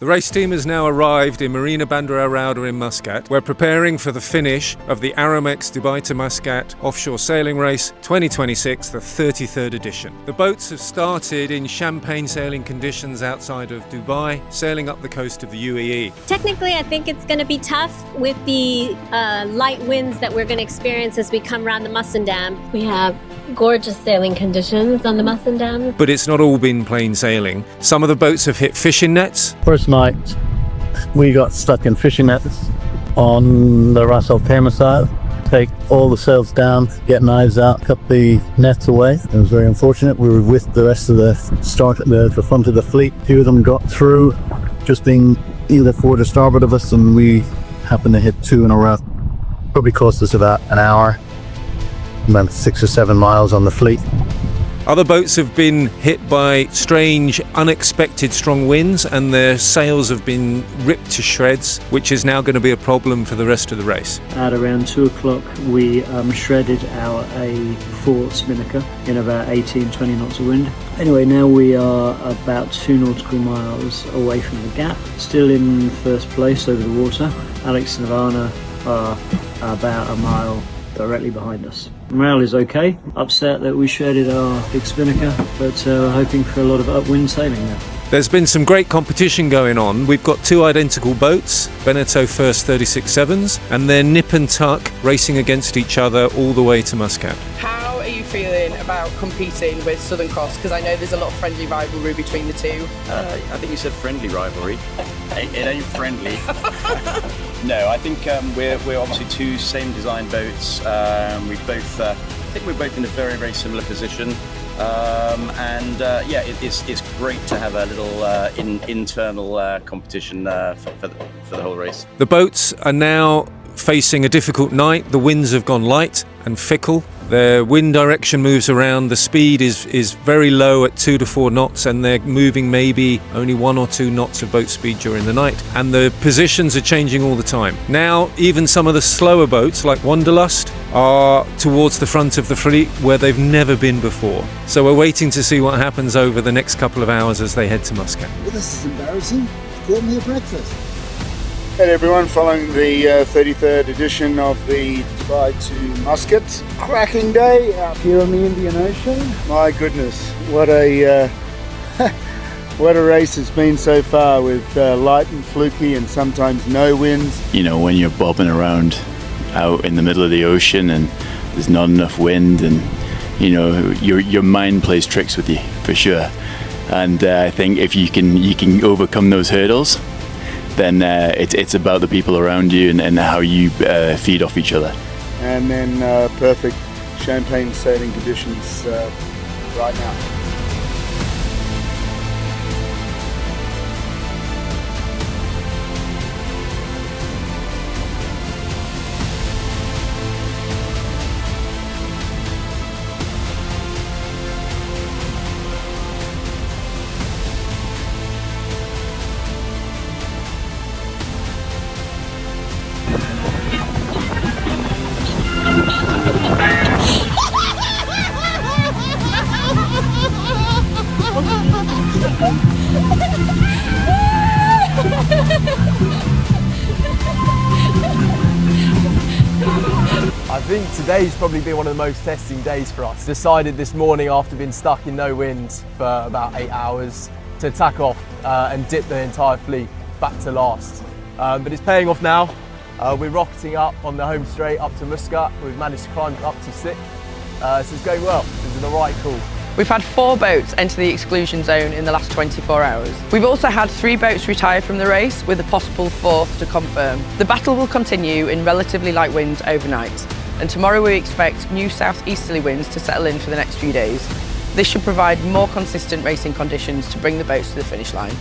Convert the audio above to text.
The race team has now arrived in Marina Bandar Al Rauda in Muscat. We're preparing for the finish of the Aramex Dubai to Muscat offshore sailing race 2026, the 33rd edition. The boats have started in champagne sailing conditions outside of Dubai, sailing up the coast of the UAE. Technically, I think it's going to be tough with the light winds that we're going to experience as we come around the Muscat Dam. We have gorgeous sailing conditions on the Muscat Dam. But it's not all been plain sailing. Some of the boats have hit fishing nets. First night, we got stuck in fishing nets on the Ras Al Khaimah side. Take all the sails down, get knives out, cut the nets away. It was very unfortunate. We were with the rest of the front of the fleet. A few of them got through, just being either forward or starboard of us, and we happened to hit two in a row. Probably cost us about an hour, about 6 or 7 miles on the fleet. Other boats have been hit by strange, unexpected strong winds, and their sails have been ripped to shreds, which is now going to be a problem for the rest of the race. At around 2 o'clock, we shredded our A4 spinnaker in about 18-20 knots of wind. Anyway, now we are about 2 nautical miles away from the gap, still in first place over the water. Alex and Ivana are about a mile directly behind us. Morale is okay. Upset that we shredded our big spinnaker, but we're hoping for a lot of upwind sailing now. There's been some great competition going on. We've got 2 identical boats, Beneteau First 36.7s, and they're nip and tuck racing against each other all the way to Muscat. How are you feeling about competing with Southern Cross? Because I know there's a lot of friendly rivalry between the two. I think you said friendly rivalry. It ain't friendly. No, I think we're obviously 2 same design boats. I think we're both in a very, very similar position. It's great to have a little internal competition for the whole race. The boats are now facing a difficult night. The winds have gone light and fickle. Their wind direction moves around. The speed is very low at 2 to 4 knots, and they're moving maybe only 1 or 2 knots of boat speed during the night. And the positions are changing all the time. Now, even some of the slower boats, like Wanderlust, are towards the front of the fleet where they've never been before. So we're waiting to see what happens over the next couple of hours as they head to Muscat. Well, this is embarrassing. Brought me a breakfast. Hey everyone, following the 33rd edition of the Dubai to Muscat. Cracking day out here on the Indian Ocean. My goodness, what a what a race it's been so far, with light and fluky and sometimes no winds. You know, when you're bobbing around out in the middle of the ocean and there's not enough wind, and you know, your mind plays tricks with you for sure. And I think if you can overcome those hurdles, then it's about the people around you and how you feed off each other. And then perfect champagne sailing conditions right now. I think today's probably been one of the most testing days for us. Decided this morning, after being stuck in no wind for about 8 hours, to tack off and dip the entire fleet back to last. But it's paying off now. We're rocketing up on the home straight up to Muscat. We've managed to climb up to 6th. So it's going well. This is the right call. We've had 4 boats enter the exclusion zone in the last 24 hours. We've also had 3 boats retire from the race, with a possible 4th to confirm. The battle will continue in relatively light winds overnight, and tomorrow we expect new southeasterly winds to settle in for the next few days. This should provide more consistent racing conditions to bring the boats to the finish line.